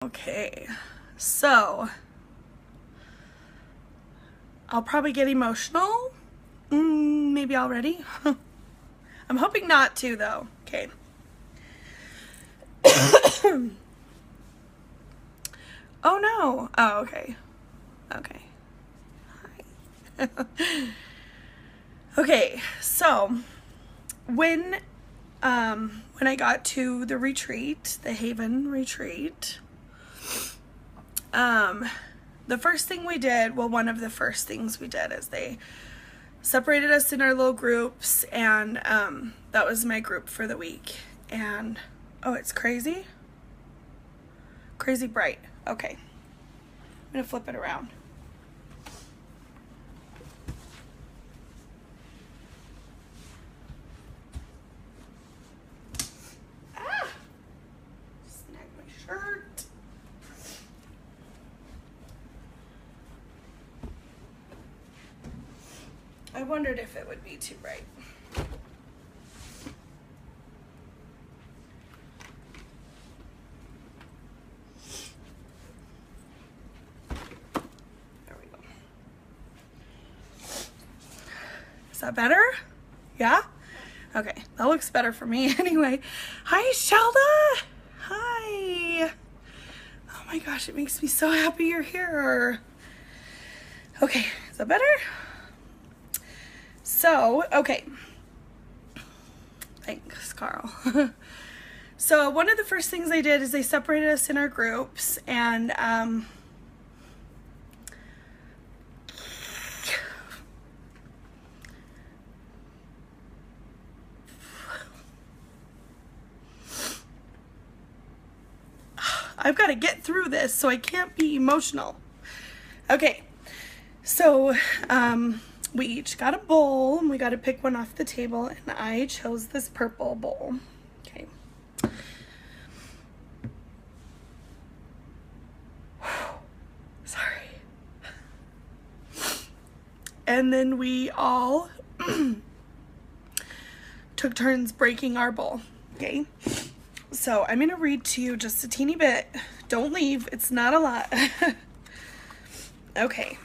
Okay, so I'll probably get emotional, maybe already. I'm hoping not to though. Okay. Oh no. Oh, okay. Okay. Hi. Okay, so when I got to the retreat, the Haven retreat, the first thing we did, well, one of the first things we did is they separated us in our little groups, and that was my group for the week. And oh, it's crazy bright. Okay, I'm gonna flip it around. Snag my shirt. I wondered if it would be too bright. There we go. Is that better? Yeah? Okay, that looks better for me anyway. Hi, Shelda! Hi! Oh my gosh, it makes me so happy you're here. Okay, is that better? So, okay. Thanks, Carl. So, one of the first things they did is they separated us in our groups, and I've got to get through this, so I can't be emotional. Okay, so we each got a bowl, and we got to pick one off the table, and I chose this purple bowl. Okay. Sorry. And then we all took turns breaking our bowl. Okay. So I'm going to read to you just a teeny bit. Don't leave. It's not a lot. Okay.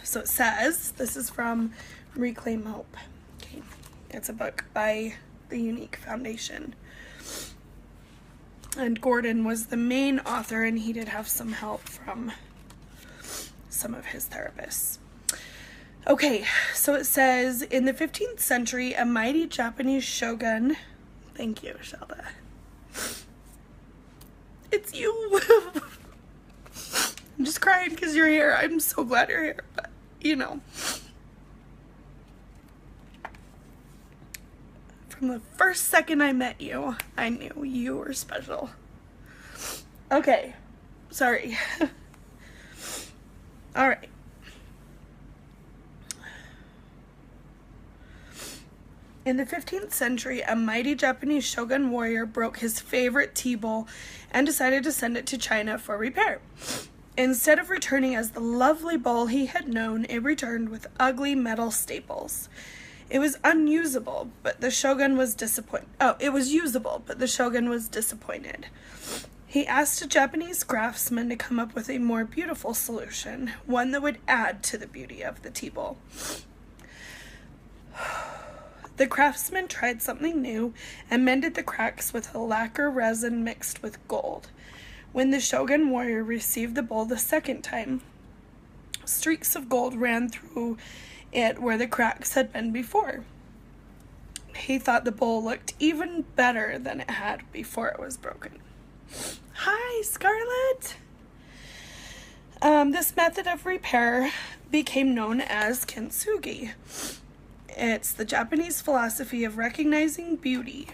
So it says, this is from Reclaim Hope. Okay. It's a book by the Unique Foundation. And Gordon was the main author, and he did have some help from some of his therapists. Okay, so it says, in the 15th century, a mighty Japanese shogun, thank you, Shelda. It's you. I'm just crying because you're here. I'm so glad you're here, but, you know. From the first second I met you, I knew you were special. Okay, sorry. All right. In the 15th century, a mighty Japanese shogun warrior broke his favorite tea bowl and decided to send it to China for repair. Instead of returning as the lovely bowl he had known, it returned with ugly metal staples. It was unusable, but the shogun was disappointed. Oh, it was usable, but the shogun was disappointed. He asked a Japanese craftsman to come up with a more beautiful solution, one that would add to the beauty of the tea bowl. The craftsman tried something new and mended the cracks with a lacquer resin mixed with gold. When the shogun warrior received the bowl the second time, streaks of gold ran through it where the cracks had been before. He thought the bowl looked even better than it had before it was broken. Hi, Scarlett! This method of repair became known as Kintsugi. It's the Japanese philosophy of recognizing beauty.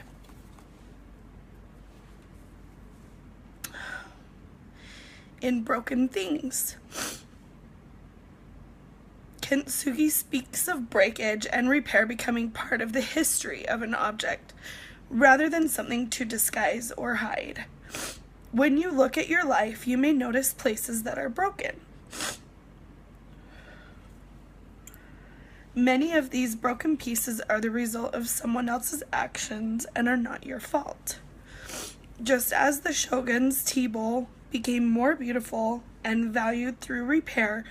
In broken things. Kintsugi speaks of breakage and repair becoming part of the history of an object, rather than something to disguise or hide. When you look at your life, you may notice places that are broken. Many of these broken pieces are the result of someone else's actions and are not your fault. Just as the shogun's tea bowl became more beautiful and valued through repair,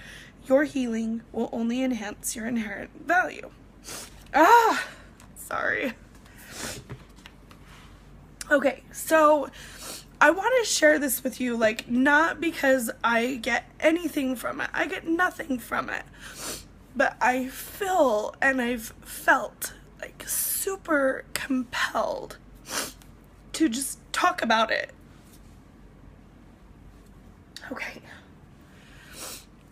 your healing will only enhance your inherent value. Sorry. Okay, so I want to share this with you, like, not because I get anything from it. I get nothing from it. But I feel and I've felt like super compelled to just talk about it. Okay.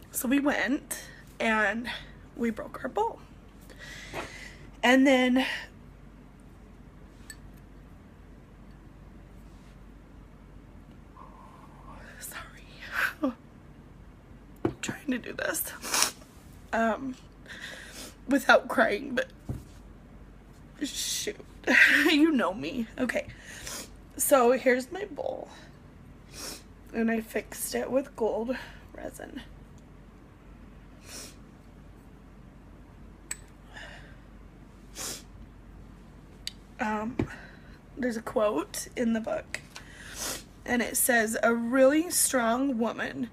So we went and we broke our bowl. And then sorry. I'm trying to do this. Without crying, but shoot, you know me. Okay, so here's my bowl, and I fixed it with gold resin. There's a quote in the book, and it says, "A really strong woman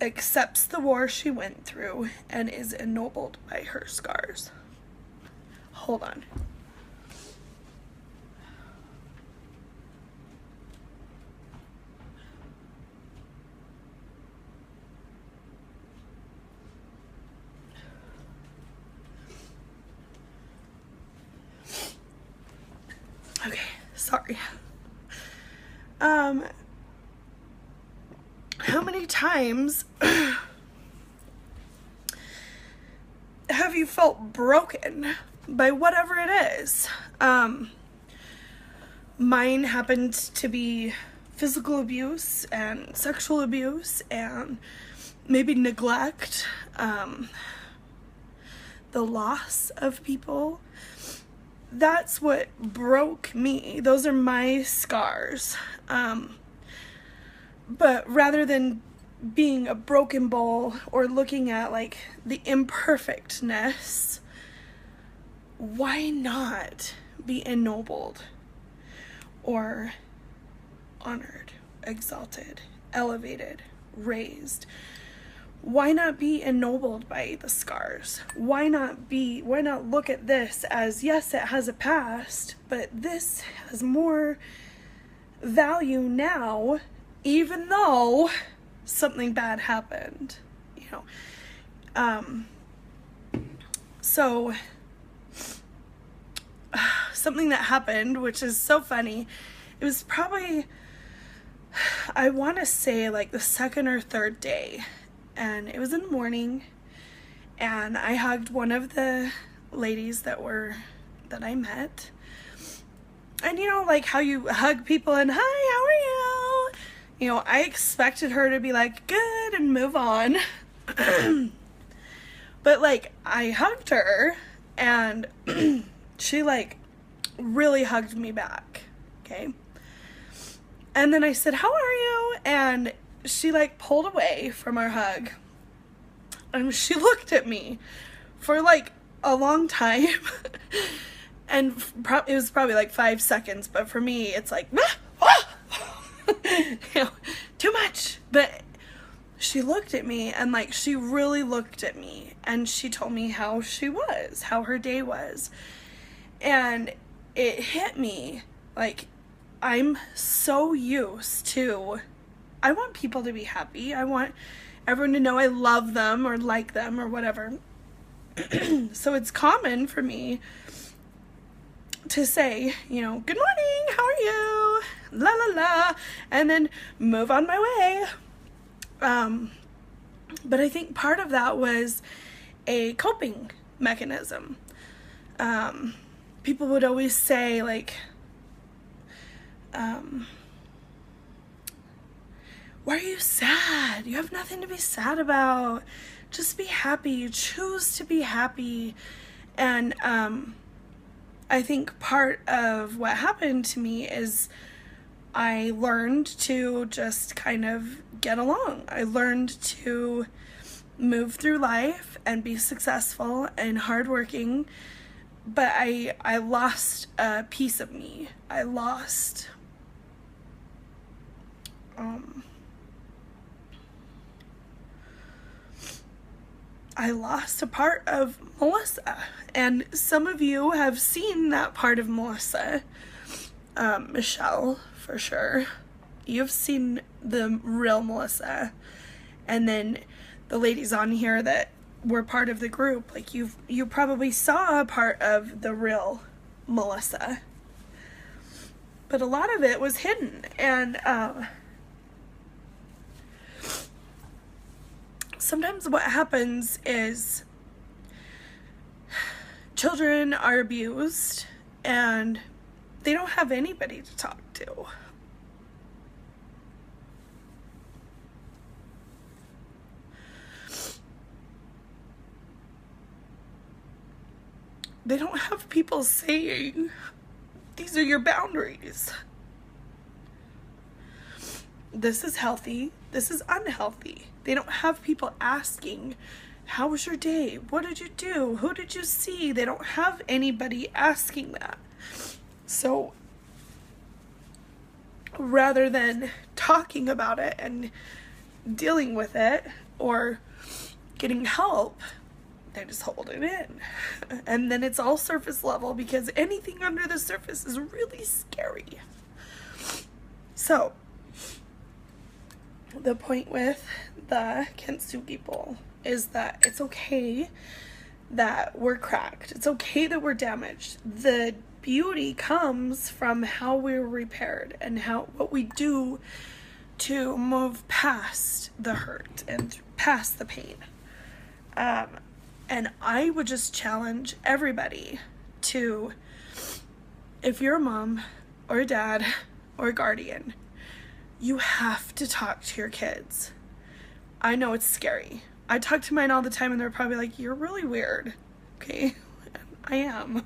accepts the war she went through and is ennobled by her scars." Hold on. Okay, sorry. How many times have you felt broken by whatever it is? Mine happened to be physical abuse and sexual abuse and maybe neglect, the loss of people. That's what broke me. Those are my scars. But rather than being a broken bowl or looking at like the imperfectness, why not be ennobled or honored, exalted, elevated, raised? Why not be ennobled by the scars? Why not look at this as, yes, it has a past, but this has more value now, even though something bad happened, you know? So something that happened, which is so funny, it was probably, I want to say like the second or third day, and it was in the morning, and I hugged one of the ladies that I met. And you know, like how you hug people and, "Hi, how are you?" You know, I expected her to be like, "Good," and move on. But like, I hugged her, and she like really hugged me back, okay? And then I said, "How are you?" And she like pulled away from our hug, and she looked at me for like a long time. And it was probably like 5 seconds, but for me it's like you know, too much. But she looked at me, and like she really looked at me, and she told me how her day was. And it hit me, like, I'm so used to, I want people to be happy. I want everyone to know I love them or like them or whatever. So it's common for me to say, you know, "Good morning, how are you? La la la," and then move on my way. But I think part of that was a coping mechanism. People would always say, like, "Why are you sad? You have nothing to be sad about. Just be happy. Choose to be happy." And I think part of what happened to me is I learned to just kind of get along. I learned to move through life and be successful and hardworking, but I lost a piece of me. I lost a part of Melissa, and some of you have seen that part of Melissa. Michelle, for sure. You've seen the real Melissa, and then the ladies on here that were part of the group, like you probably saw a part of the real Melissa, but a lot of it was hidden. And sometimes what happens is children are abused and they don't have anybody to talk to. They don't have people saying, these are your boundaries. This is healthy, this is unhealthy. They don't have people asking, how was your day? What did you do? Who did you see? They don't have anybody asking that. So rather than talking about it and dealing with it or getting help, they just hold it in. And then it's all surface level, because anything under the surface is really scary. So the point with the Kintsugi bowl is that it's okay that we're cracked. It's okay that we're damaged. The beauty comes from how we're repaired and what we do to move past the hurt and past the pain. And I would just challenge everybody to, if you're a mom or a dad or a guardian, you have to talk to your kids. I know it's scary. I talk to mine all the time and they're probably like, you're really weird. Okay, I am.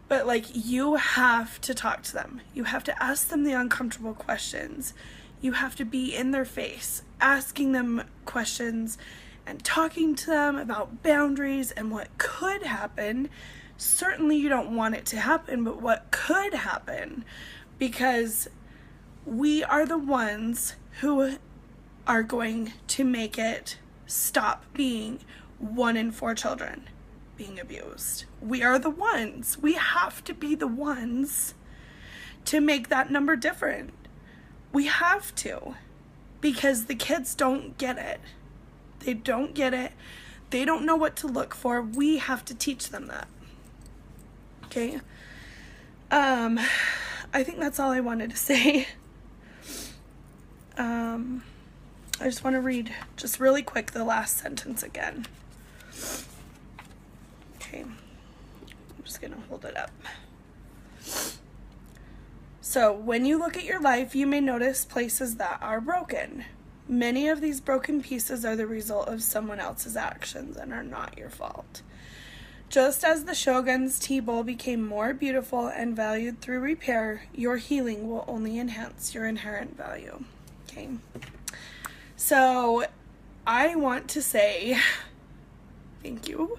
But like, you have to talk to them. You have to ask them the uncomfortable questions. You have to be in their face, asking them questions and talking to them about boundaries and what could happen. Certainly you don't want it to happen, but what could happen, because we are the ones who are going to make it stop being 1 in 4 children being abused. We are the ones. We have to be the ones to make that number different. We have to, because the kids don't get it. They don't get it. They don't know what to look for. We have to teach them that. Okay? I think that's all I wanted to say. I just want to read just really quick the last sentence again. Okay. I'm just going to hold it up. So, when you look at your life, you may notice places that are broken. Many of these broken pieces are the result of someone else's actions and are not your fault. Just as the Shogun's tea bowl became more beautiful and valued through repair, your healing will only enhance your inherent value. Okay. So, I want to say thank you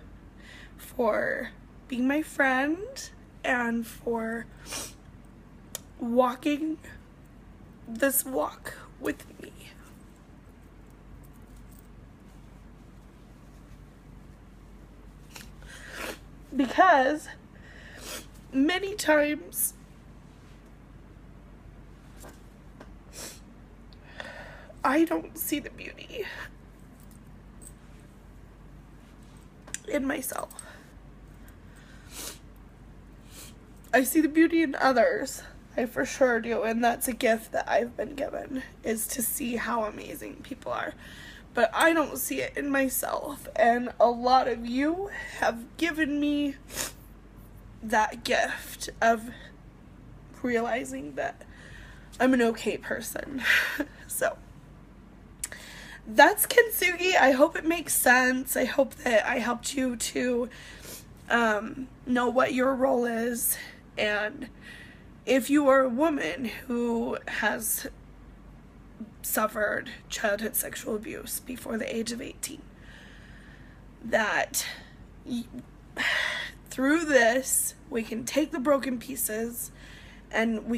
for being my friend and for walking this walk with me. Because many times I don't see the beauty in myself. I see the beauty in others. I for sure do, and that's a gift that I've been given, is to see how amazing people are. But I don't see it in myself, and a lot of you have given me that gift of realizing that I'm an okay person. So that's Kintsugi. I hope it makes sense. I hope that I helped you to know what your role is, and if you are a woman who has suffered childhood sexual abuse before the age of 18. That through this, we can take the broken pieces and we